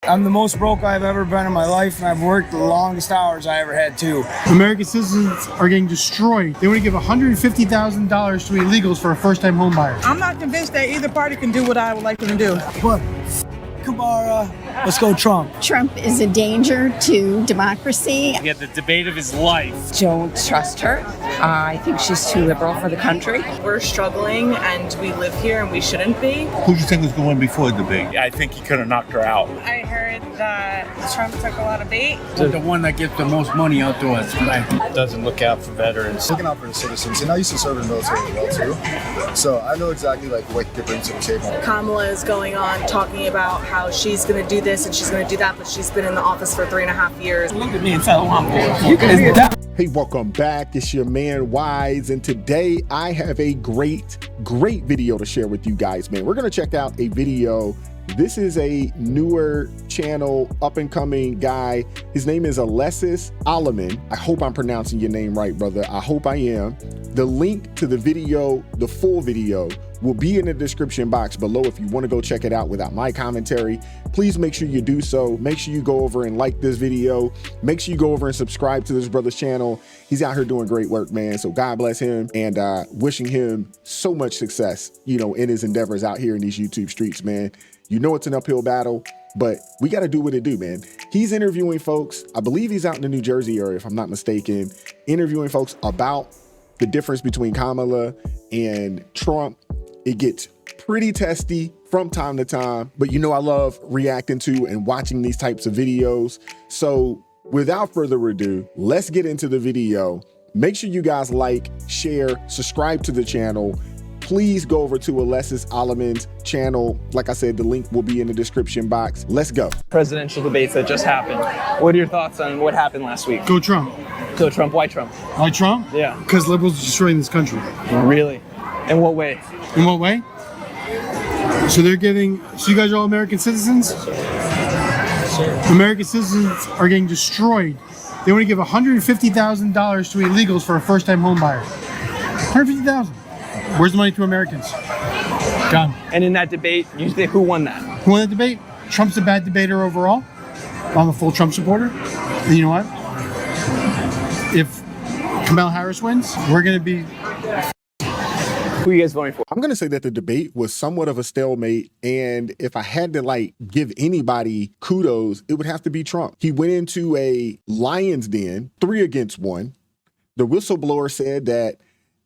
I'm the most broke I've ever been in my life, and I've worked the longest hours I ever had too. American citizens are getting destroyed. They want to give $150,000 to illegals for a first-time home buyer. I'm not convinced that either party can do what I would like them to do. But Kamara, let's go Trump. Trump is a danger to democracy. He had the debate of his life. Don't trust her. I think she's too liberal for the country. We're struggling and we live here and we shouldn't be. Who do you think was going to win before the debate? I think he could have knocked her out. I heard that Trump took a lot of bait. The one that gets the most money out to us. Doesn't look out for veterans. Looking out for the citizens, and I used to serve in the military as well too. So I know exactly like what he could bring to the table. Kamala is going on talking about how she's going to do this and she's going to do that, but she's been in the office for 3.5 years. Look at me and tell him I'm Hey, welcome back. It's your man Wise, and today I have a great video to share with you guys, man. We're gonna check out a video. This is a newer channel, up and coming guy. His name is Alexis Alleman. I hope I'm pronouncing your name right, brother. I hope I am. The link to the video, the full video, will be in the description box below if you want to go check it out without my commentary. Please make sure you do so. Make sure you go over and like this video. Make sure you go over and subscribe to this brother's channel. He's out here doing great work, man. So God bless him, and wishing him so much success, you know, in his endeavors out here in these YouTube streets, man. You know it's an uphill battle, but we got to do what it do, man. He's interviewing folks. I believe he's out in the New Jersey area, if I'm not mistaken, interviewing folks about the difference between Kamala and Trump. It gets pretty testy from time to time, but you know I love reacting to and watching these types of videos. So without further ado, let's get into the video. Make sure you guys like, share, subscribe to the channel. Please go over to Alexis Alleman's channel. Like I said, the link will be in the description box. Let's go. Presidential debates that just happened. What are your thoughts on what happened last week? Go Trump. Go Trump. Why Trump? Why Trump? Yeah. Because liberals are destroying this country. Really? In what way? In what way? So they're giving, so you guys are all American citizens? Sure. American citizens are getting destroyed. They want to give $150,000 to illegals for a first-time home buyer. $150,000. Where's the money to Americans? Gone. And in that debate, you think who won that? Who won the debate? Trump's a bad debater overall. I'm a full Trump supporter. And you know what? If Kamala Harris wins, we're going to be... Who are you guys voting for? I'm going to say that the debate was somewhat of a stalemate, and if I had to like give anybody kudos, it would have to be Trump. He went into a lion's den, 3 against 1. The whistleblower said that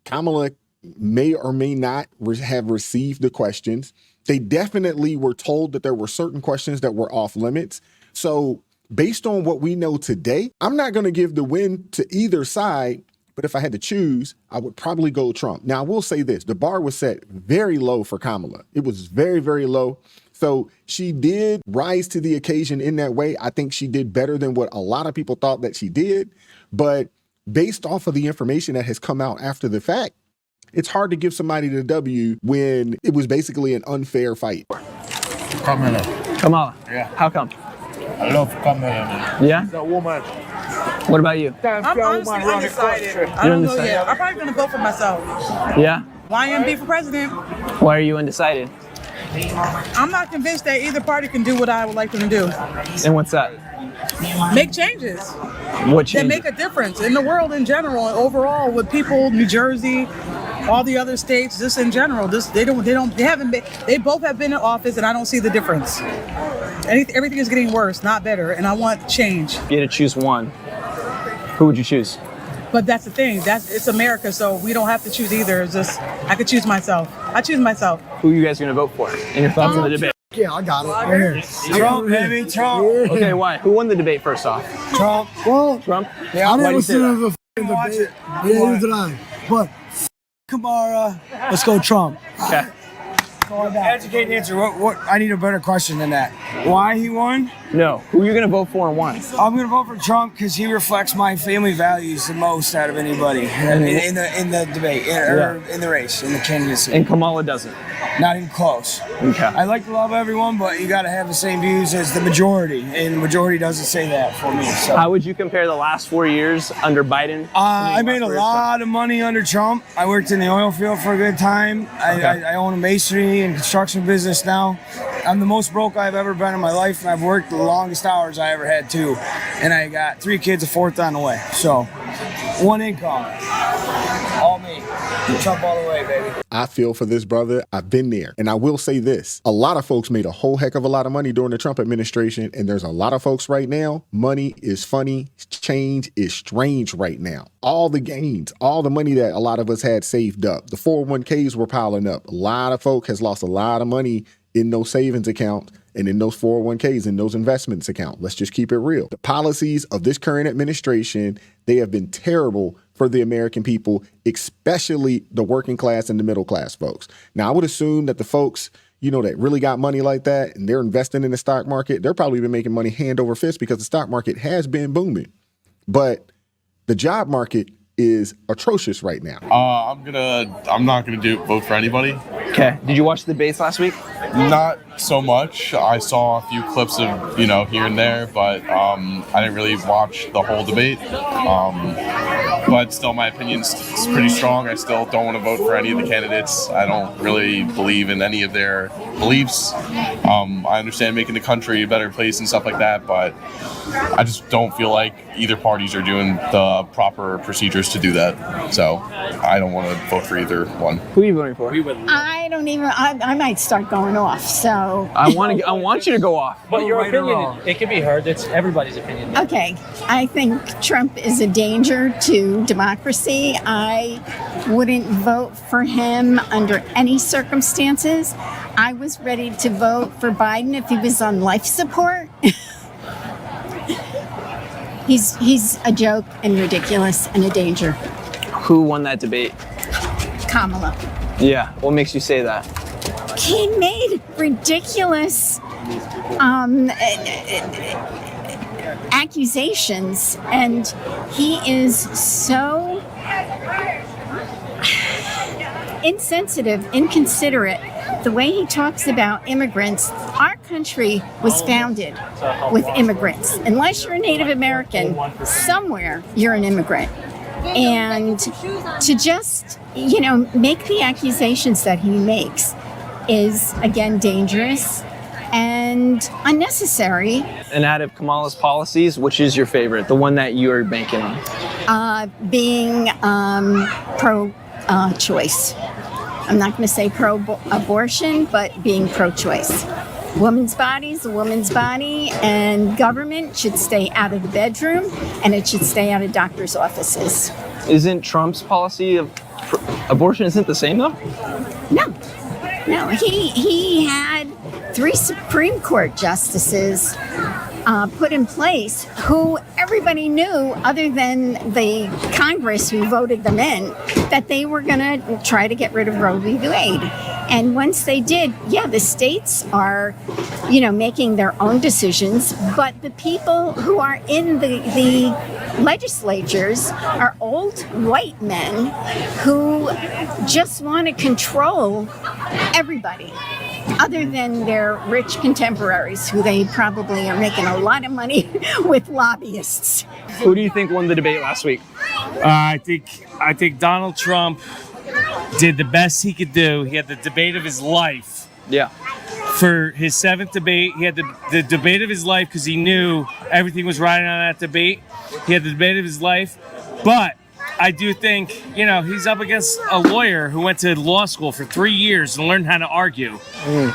Kamala may or may not have received the questions. They definitely were told that there were certain questions that were off limits. So based on what we know today, I'm not going to give the win to either side. But if I had to choose, I would probably go Trump. Now, I will say this. The bar was set very low for Kamala. It was very, very low. So she did rise to the occasion in that way. I think she did better than what a lot of people thought that she did. But based off of the information that has come out after the fact, it's hard to give somebody the W when it was basically an unfair fight. Kamala. Kamala? Yeah. How come? I love Kamala. Yeah? The woman. What about you? I'm honestly undecided. I don't know yet. I'm probably going to vote for myself. Yeah? YMB for president. Why are you undecided? I'm not convinced that either party can do what I would like them to do. And what's that? Make changes. What That changes? make a difference in the world in general and overall with people, New Jersey, all the other states, just in general. They both have been in office and I don't see the difference. Everything is getting worse, not better, and I want change. If you had to choose one, who would you choose? But that's the thing. It's America, so we don't have to choose either. It's just I could choose myself. I choose myself. Who are you guys going to vote for? And your thoughts on the debate? Yeah, I got it. Right here. Trump, baby, Trump. Okay, why? Who won the debate first off? Trump. Well, Trump? yeah, Why do you say that? watch it. Neither did I. But Kamara, let's go Trump. Okay. Educate and answer. What? I need a better question than that. Why he won? No. Who are you going to vote for and why? I'm gonna vote for Trump because he reflects my family values the most out of anybody in the debate, in the race, in the candidacy. And Kamala doesn't. Not even close. Okay. I like to love everyone, but you got to have the same views as the majority, and the majority doesn't say that for me. So. How would you compare the last 4 years under Biden? I made a lot of money under Trump. I worked in the oil field for a good time. I own a masonry and construction business now. I'm the most broke I've ever been in my life, and I've worked the longest hours I ever had too. And I got 3 kids, a 4th on the way. So, 1 income. All me. Trump all the way, baby. I feel for this brother. I've been there. And I will say this. A lot of folks made a whole heck of a lot of money during the Trump administration. And there's a lot of folks right now. Money is funny. Change is strange right now. All the gains, all the money that a lot of us had saved up. The 401ks were piling up. A lot of folk has lost a lot of money in those savings accounts and in those 401ks, in those investments accounts. Let's just keep it real. The policies of this current administration, they have been terrible for the American people, especially the working class and the middle class folks. Now, I would assume that the folks, you know, that really got money like that and they're investing in the stock market, they're probably been making money hand over fist because the stock market has been booming. But the job market is atrocious right now. I'm not gonna vote for anybody. Okay. Did you watch the debates last week? Not so much. I saw a few clips of, here and there, but I didn't really watch the whole debate. But still, my opinion's pretty strong. I still don't want to vote for any of the candidates. I don't really believe in any of their beliefs. I understand making the country a better place and stuff like that, but I just don't feel like either parties are doing the proper procedures to do that. So I don't want to vote for either one. Who are you voting for? I don't even, I might start going off, so. I want you to go off. But your opinion, it can be heard. It's everybody's opinion. Okay, I think Trump is a danger to democracy. I wouldn't vote for him under any circumstances. I was ready to vote for Biden if he was on life support. He's a joke and ridiculous and a danger. Who won that debate? Kamala. Yeah. What makes you say that? He made ridiculous accusations, and he is so insensitive, inconsiderate. The way he talks about immigrants, our country was founded with immigrants. Unless you're a Native American, somewhere you're an immigrant. And to just, make the accusations that he makes is, again, dangerous and unnecessary. And out of Kamala's policies, which is your favorite, the one that you're banking on? Being pro-choice. I'm not going to say pro-abortion, but being pro-choice. Woman's body is a woman's body, and government should stay out of the bedroom, and it should stay out of doctors' offices. Isn't Trump's policy of abortion isn't the same, though? No. He had 3 Supreme Court justices put in place who everybody knew, other than the Congress who voted them in, that they were going to try to get rid of Roe v. Wade. And once they did, the states are, making their own decisions, but the people who are in the legislatures are old white men who just want to control everybody, other than their rich contemporaries who they probably are making a lot of money with lobbyists. Who do you think won the debate last week? I think Donald Trump did the best he could do. He had the debate of his life. Yeah. For his 7th debate, he had the debate of his life because he knew everything was riding on that debate. He had the debate of his life. But I do think, he's up against a lawyer who went to law school for 3 years and learned how to argue.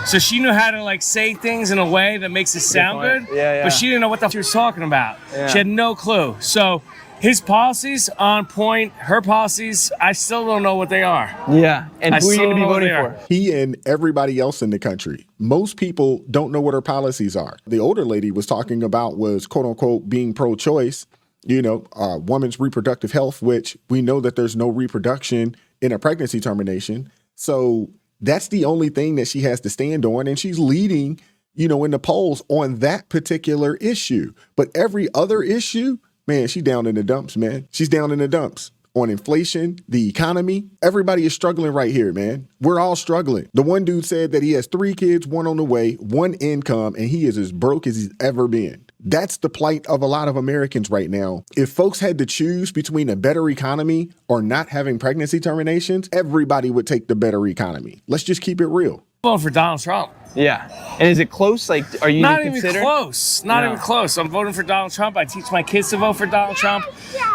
So she knew how to say things in a way that makes it sound good. Yeah. But she didn't know what the f she was talking about. Yeah. She had no clue. So his policies on point, her policies, I still don't know what they are. Yeah. And who are you going to be voting for? He and everybody else in the country. Most people don't know what her policies are. The older lady was talking about was, quote unquote, being pro-choice, woman's reproductive health, which we know that there's no reproduction in a pregnancy termination. So that's the only thing that she has to stand on. And she's leading, in the polls on that particular issue. But every other issue, man, she's down in the dumps, man. She's down in the dumps on inflation, the economy. Everybody is struggling right here, man. We're all struggling. The one dude said that he has 3 kids, 1 on the way, 1 income, and he is as broke as he's ever been. That's the plight of a lot of Americans right now. If folks had to choose between a better economy or not having pregnancy terminations, everybody would take the better economy. Let's just keep it real. voting for Donald Trump. Yeah. And is it close? Like, are you Not even even consider? close. Not even close. I'm voting for Donald Trump. I teach my kids to vote for Donald Trump.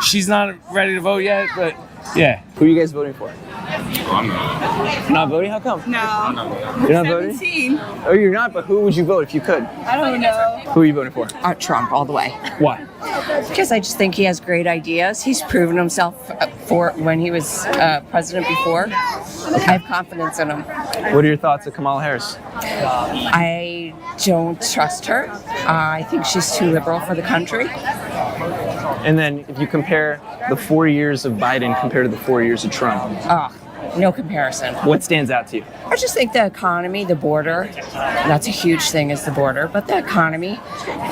She's not ready to vote yet, but yeah. Who are you guys voting for? I'm not. Not voting? How come? No. You're not voting? 17. Oh, you're not, but who would you vote if you could? I don't know. Who are you voting for? Trump all the way. Why? Because I just think he has great ideas. He's proven himself for when he was president before. I have confidence in him. What are your thoughts of Kamala Harris? I don't trust her. I think she's too liberal for the country. And then if you compare the 4 years of Biden compared to the 4 years of Trump, No comparison. what stands out to you? I just think the economy, the border, that's a huge thing is the border, but the economy,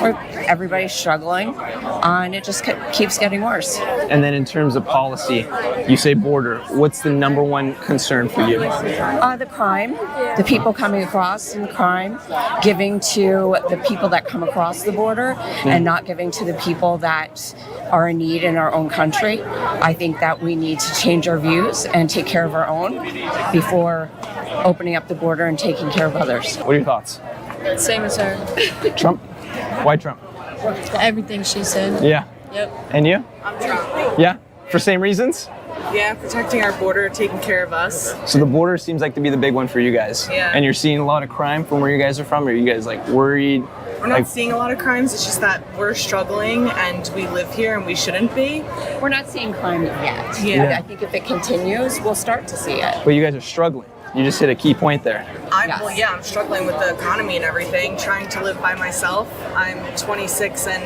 where everybody's struggling, and it just keeps getting worse. And then in terms of policy, you say border. What's the number one concern for you? The crime, the people coming across and crime, giving to the people that come across the border and not giving to the people that are in need in our own country. I think that we need to change our views and take care of our own before opening up the border and taking care of others. What are your thoughts? Same as her. Trump? Why Trump? Everything she said. Yeah. Yep. And you? I'm Trump. Yeah? For same reasons? Yeah, protecting our border, taking care of us. So the border seems like to be the big one for you guys. Yeah. And you're seeing a lot of crime from where you guys are from? Or are you guys like worried? We're not seeing a lot of crimes, it's just that we're struggling and we live here and we shouldn't be. We're not seeing crime yet. Yeah. I think if it continues, we'll start to see it. But you guys are struggling. You just hit a key point there. Well, yeah, I'm struggling with the economy and everything, trying to live by myself. I'm 26 and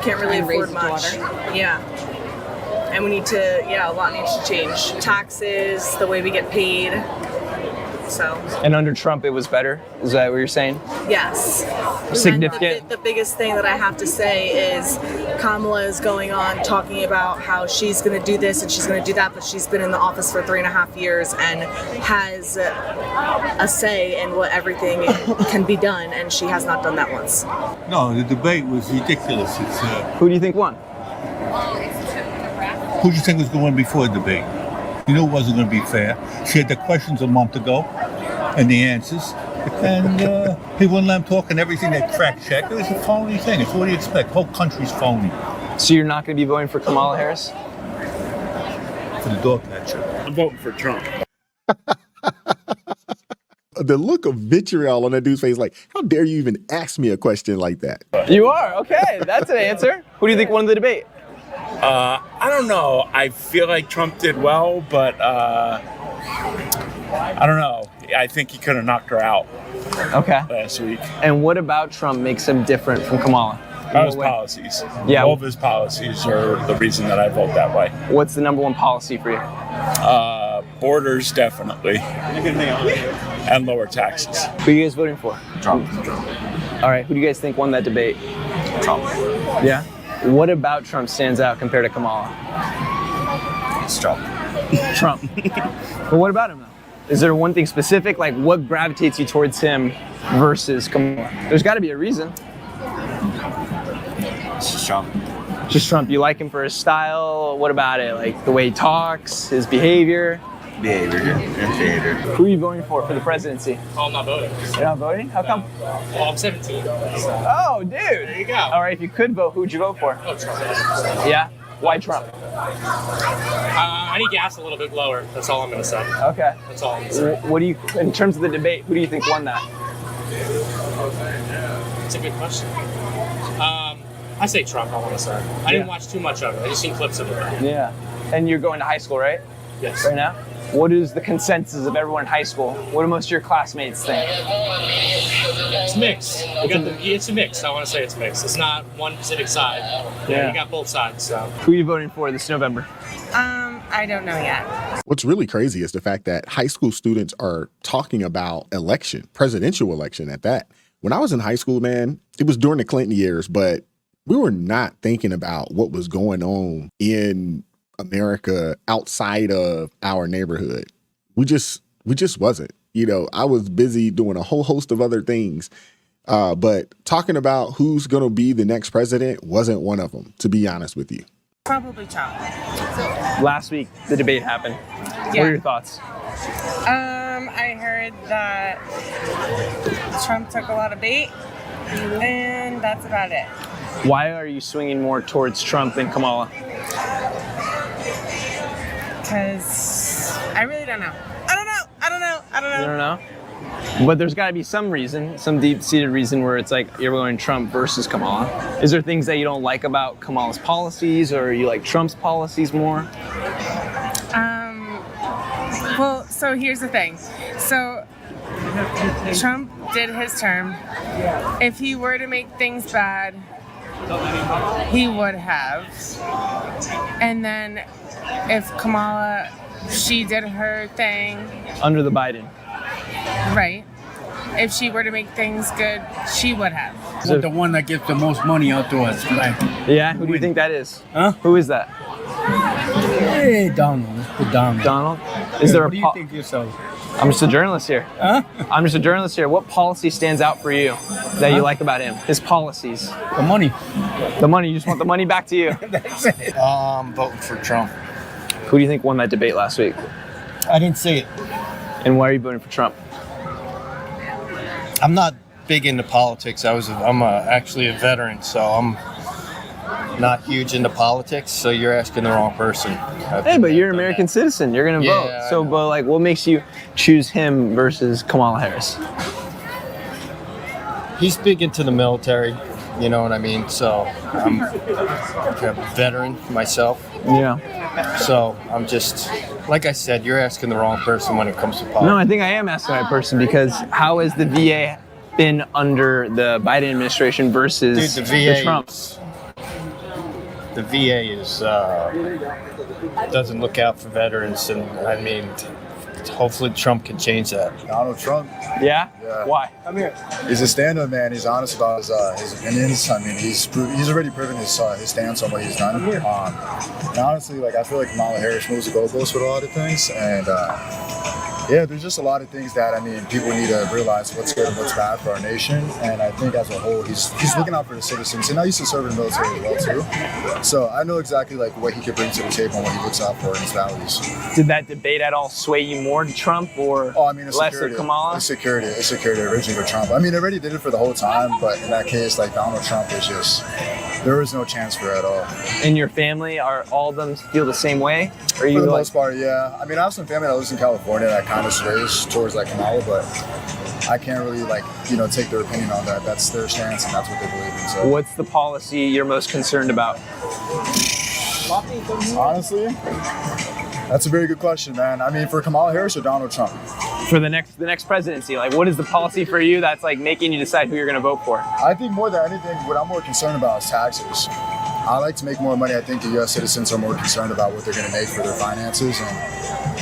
can't really And afford raise a much. daughter. Yeah. And we need to, a lot needs to change. Taxes, the way we get paid. So. And under Trump, it was better? Is that what you're saying? Yes. Significant? The biggest thing that I have to say is Kamala is going on talking about how she's going to do this and she's going to do that, but she's been in the office for 3.5 years and has a say in what everything can be done, and she has not done that once. No, the debate was ridiculous. Who do you think won? Who do you think was going to win before the debate? You knew it wasn't going to be fair. She had the questions a month ago and the answers. And he wouldn't let him talk, and everything they crack check. It was a phony thing. It's what do you expect? The whole country's phony. So you're not going to be voting for Kamala Harris? For the dog catcher. I'm voting for Trump. The look of vitriol on that dude's face, like, how dare you even ask me a question like that? You are? Okay, that's an answer. Who do you think won the debate? I don't know. I feel like Trump did well, but I don't know. I think he could have knocked her out. Okay. Last week. And what about Trump makes him different from Kamala? His policies. Yeah. All of his policies are the reason that I vote that way. What's the number one policy for you? Borders, definitely. And lower taxes. Who are you guys voting for? Trump. All right. Who do you guys think won that debate? Trump. Yeah. What about Trump stands out compared to Kamala? It's Trump. Trump. But what about him though? Is there one thing specific? Like what gravitates you towards him versus Kamala? There's got to be a reason. It's just Trump. Just Trump. You like him for his style? What about it? Like the way he talks, his behavior? Behavior. Who are you voting for the presidency? Oh, I'm not voting. You're not voting? How come? Well, I'm 17. Oh, dude. There you go. All right, if you could vote, who would you vote for? Oh, Trump. Yeah? Why Trump? I need gas a little bit lower. That's all I'm going to say. Okay. That's all I'm going to say. What do you, in terms of the debate, who do you think won that? That's a good question. I say Trump, I want to say. I didn't watch too much of it. I just seen clips of it. Yeah. And you're going to high school, right? Yes. Right now? What is the consensus of everyone in high school? What do most of your classmates think? It's mixed. It's a mix. I want to say it's mixed. It's not one specific side. Yeah. You got both sides. So. Who are you voting for this November? I don't know yet. What's really crazy is the fact that high school students are talking about election, presidential election at that. When I was in high school, man, it was during the Clinton years, but we were not thinking about what was going on in America outside of our neighborhood. We just wasn't. You know, I was busy doing a whole host of other things. But talking about who's going to be the next president wasn't one of them, to be honest with you. Probably Trump. Last week, the debate happened. What are your thoughts? I heard that Trump took a lot of bait, and that's about it. Why are you swinging more towards Trump than Kamala? Because I really don't know. I don't know. You don't know? But there's got to be some reason, some deep-seated reason where it's like you're going Trump versus Kamala. Is there things that you don't like about Kamala's policies, or you like Trump's policies more? Well, so here's the thing. So Trump did his term. If he were to make things bad, he would have. And then if Kamala, she did her thing. Under the Biden. Right. If she were to make things good, she would have. The one that gets the most money out to us. Like, yeah? Who do you think that is? Huh? Who is that? Hey, Donald. Let's put Donald. Donald? Is there what a do you think yourself? I'm just a journalist here. Huh? I'm just a journalist here. What policy stands out for you that you like about him? His policies. The money. The money. You just want the money back to you. That's it. Voting for Trump. Who do you think won that debate last week? I didn't see it. And why are you voting for Trump? I'm not big into politics. I'm actually a veteran, so I'm not huge into politics. So you're asking the wrong person. Hey, but you're an American citizen. You're gonna vote. I So, but like, what makes you choose him versus Kamala Harris? He's big into the military. You know what I mean? So I'm a veteran myself. Yeah. So I'm just, like I said, you're asking the wrong person when it comes to politics. No, I think I am asking the right person, because how has the VA been under the Biden administration versus Dude, the Trump? The VA is doesn't look out for veterans, and I mean, hopefully Trump can change that. Donald Trump. Yeah? Why? Come here. He's a stand-up man. He's honest about his opinions. I mean, he's already proven his stance on what he's done. And honestly, like, I feel like Kamala Harris moves the goalposts with a lot of things, and yeah, there's just a lot of things that, I mean, people need to realize what's good and what's bad for our nation. And I think as a whole, he's looking out for the citizens. And I used to serve in the military as well too, so I know exactly like what he could bring to the table and what he looks out for in his values. Did that debate at all sway you more to Trump or less to Kamala? It's security originally with Trump. I mean, they already did it for the whole time, but in that case, like, Donald Trump is just, there is no chance for it at all. In your family, are all of them feel the same way? Or For you the like, most part, yeah. I mean, I have some family that lives in California that kind of sways towards like Kamala, but I can't really take their opinion on that. That's their stance and that's what they believe in. So what's the policy you're most concerned about? honestly, that's a very good question, man. I mean, for Kamala Harris or Donald Trump? For the next presidency, like, what is the policy for you that's like making you decide who you're going to vote for? I think more than anything, what I'm more concerned about is taxes. I like to make more money. I think the U.S. citizens are more concerned about what they're going to make for their finances, and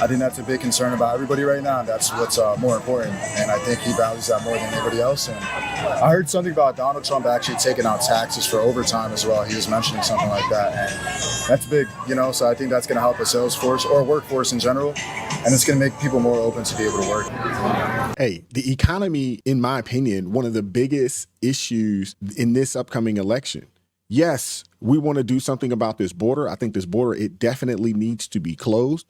I think that's a big concern about everybody right now. And that's what's more important, and I think he values that more than anybody else. And I heard something about Donald Trump actually taking out taxes for overtime as well. He was mentioning something like that, and that's big, So I think that's going to help a sales force or workforce in general, and it's going to make people more open to be able to work. Hey, the economy, in my opinion, one of the biggest issues in this upcoming election. Yes, we want to do something about this border. I think this border, it definitely needs to be closed.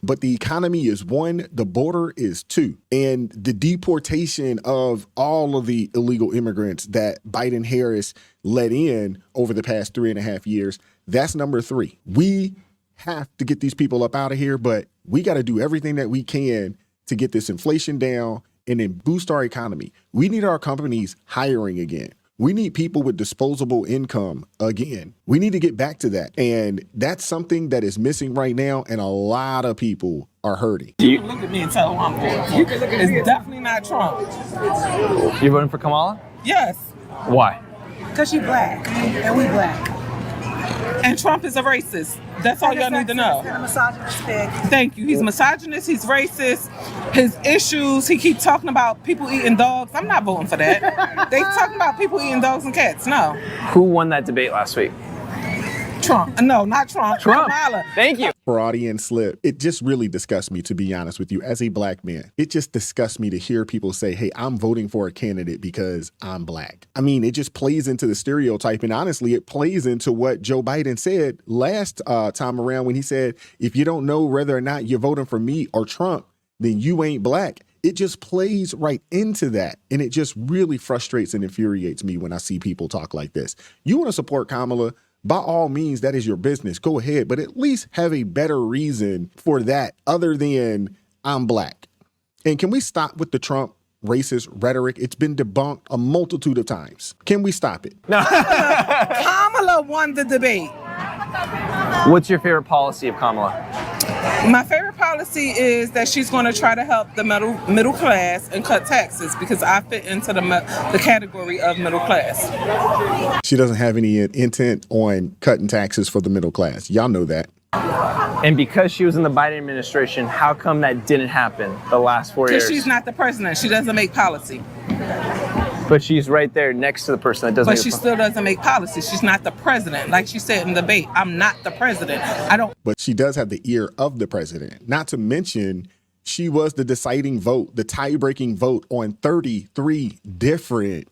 But the economy is one, the border is two. And the deportation of all of the illegal immigrants that Biden-Harris let in over the past 3.5 years, that's number three. We have to get these people up out of here, but we got to do everything that we can to get this inflation down and then boost our economy. We need our companies hiring again. We need people with disposable income again. We need to get back to that. And that's something that is missing right now, and a lot of people are hurting. You can look at me and tell who I'm voting for. It's definitely not Trump. You're voting for Kamala? Yes. Why? Because you black, and we black. And Trump is a racist. That's all y'all need to know. And a misogynist pig. Thank you. He's misogynist. He's racist. His issues, he keeps talking about people eating dogs. I'm not voting for that. They talking about people eating dogs and cats. No. Who won that debate last week? Trump. No, not Trump. Trump. Kamala. Thank you. Freudian slip. It just really disgusts me, to be honest with you, as a black man. It just disgusts me to hear people say, hey, I'm voting for a candidate because I'm black. I mean, it just plays into the stereotype. And honestly, it plays into what Joe Biden said last time around when he said, if you don't know whether or not you're voting for me or Trump, then you ain't black. it just plays right into that. And it just really frustrates and infuriates me when I see people talk like this. You want to support Kamala? By all means, that is your business. Go ahead, but at least have a better reason for that other than I'm black. And can we stop with the Trump racist rhetoric? It's been debunked a multitude of times. Can we stop it? No. Kamala won the debate. What's your favorite policy of Kamala? My favorite policy is that she's going to try to help the middle class and cut taxes, because I fit into the category of middle class. She doesn't have any intent on cutting taxes for the middle class. Y'all know that. And because she was in the Biden administration, how come that didn't happen the last 4 years? Because she's not the president. She doesn't make policy. But she's right there next to the person that doesn't. But she still doesn't make policy. She's not the president. Like she said in the debate, I'm not the president. I don't. But she does have the ear of the president. Not to mention, she was the deciding vote, the tie-breaking vote on 33 different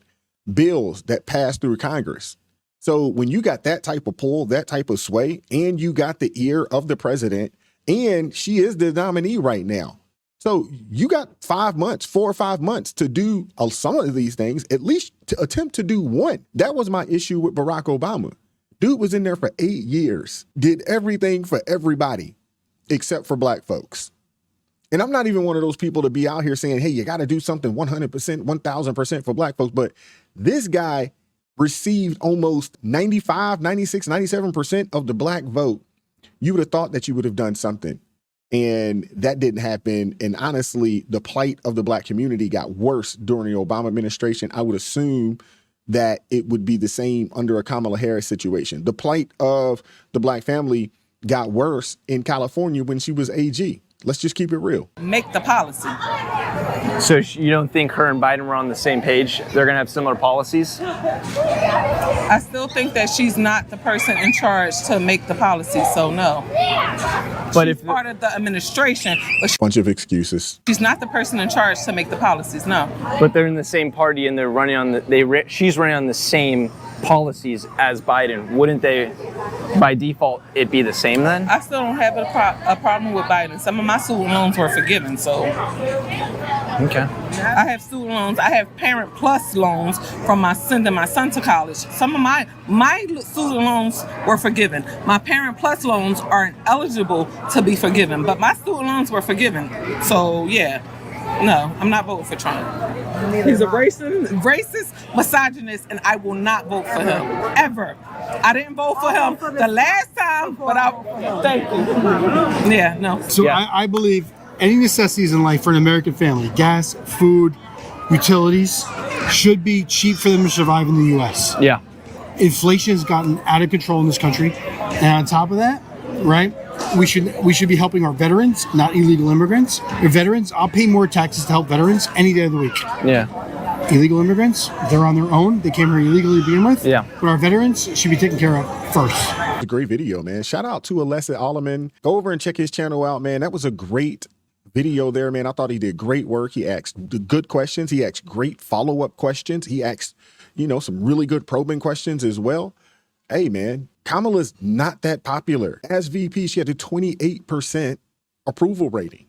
bills that passed through Congress. So when you got that type of pull, that type of sway, and you got the ear of the president, and she is the nominee right now. So you got 5 months, 4 or 5 months to do some of these things, at least to attempt to do one. That was my issue with Barack Obama. Dude was in there for 8 years, did everything for everybody except for black folks. And I'm not even one of those people to be out here saying, hey, you got to do something 100%, 1000% for black folks. But this guy received almost 95, 96, 97% of the black vote. You would have thought that you would have done something. And that didn't happen. And honestly, the plight of the black community got worse during the Obama administration. I would assume that it would be the same under a Kamala Harris situation. The plight of the black family got worse in California when she was AG. Let's just keep it real. Make the policy. So you don't think her and Biden were on the same page? They're going to have similar policies? I still think that she's not the person in charge to make the policy, so no. But she's part of the administration, but bunch of excuses. She's not the person in charge to make the policies, no. But they're in the same party and they're running on she's running on the same policies as Biden. Wouldn't they, by default, it be the same then? I still don't have a problem with Biden. Some of my student loans were forgiven, so. Okay. I have student loans. I have Parent Plus loans from sending my son to college. Some of my student loans were forgiven. My Parent Plus loans aren't eligible to be forgiven, but my student loans were forgiven. So yeah, no, I'm not voting for Trump. He's a racist, misogynist, and I will not vote for him ever. I didn't vote for him the last time, but thank you. Yeah, no. So yeah. I believe any necessities in life for an American family, gas, food, utilities, should be cheap for them to survive in the U.S. Yeah. Inflation has gotten out of control in this country. And on top of that, right, we should be helping our veterans, not illegal immigrants. Your veterans, I'll pay more taxes to help veterans any day of the week. Yeah. Illegal immigrants, they're on their own. They came here illegally to begin with. Yeah. But our veterans should be taken care of first. It's a great video, man. Shout out to Alessa Alleman. Go over and check his channel out, man. That was a great video there, man. I thought he did great work. He asked good questions. He asked great follow-up questions. He asked, some really good probing questions as well. Hey, man, Kamala's not that popular. As VP, she had a 28% approval rating.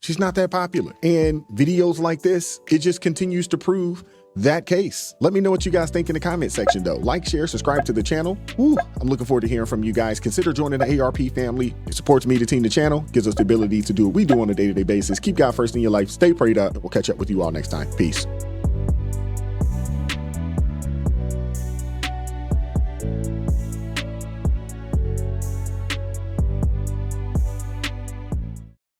She's not that popular. And videos like this, it just continues to prove that case. Let me know what you guys think in the comment section, though. Like, share, subscribe to the channel. Woo, I'm looking forward to hearing from you guys. Consider joining the ARP family. It supports me to team the channel, gives us the ability to do what we do on a day-to-day basis. Keep God first in your life. Stay prayed up. We'll catch up with you all next time. Peace.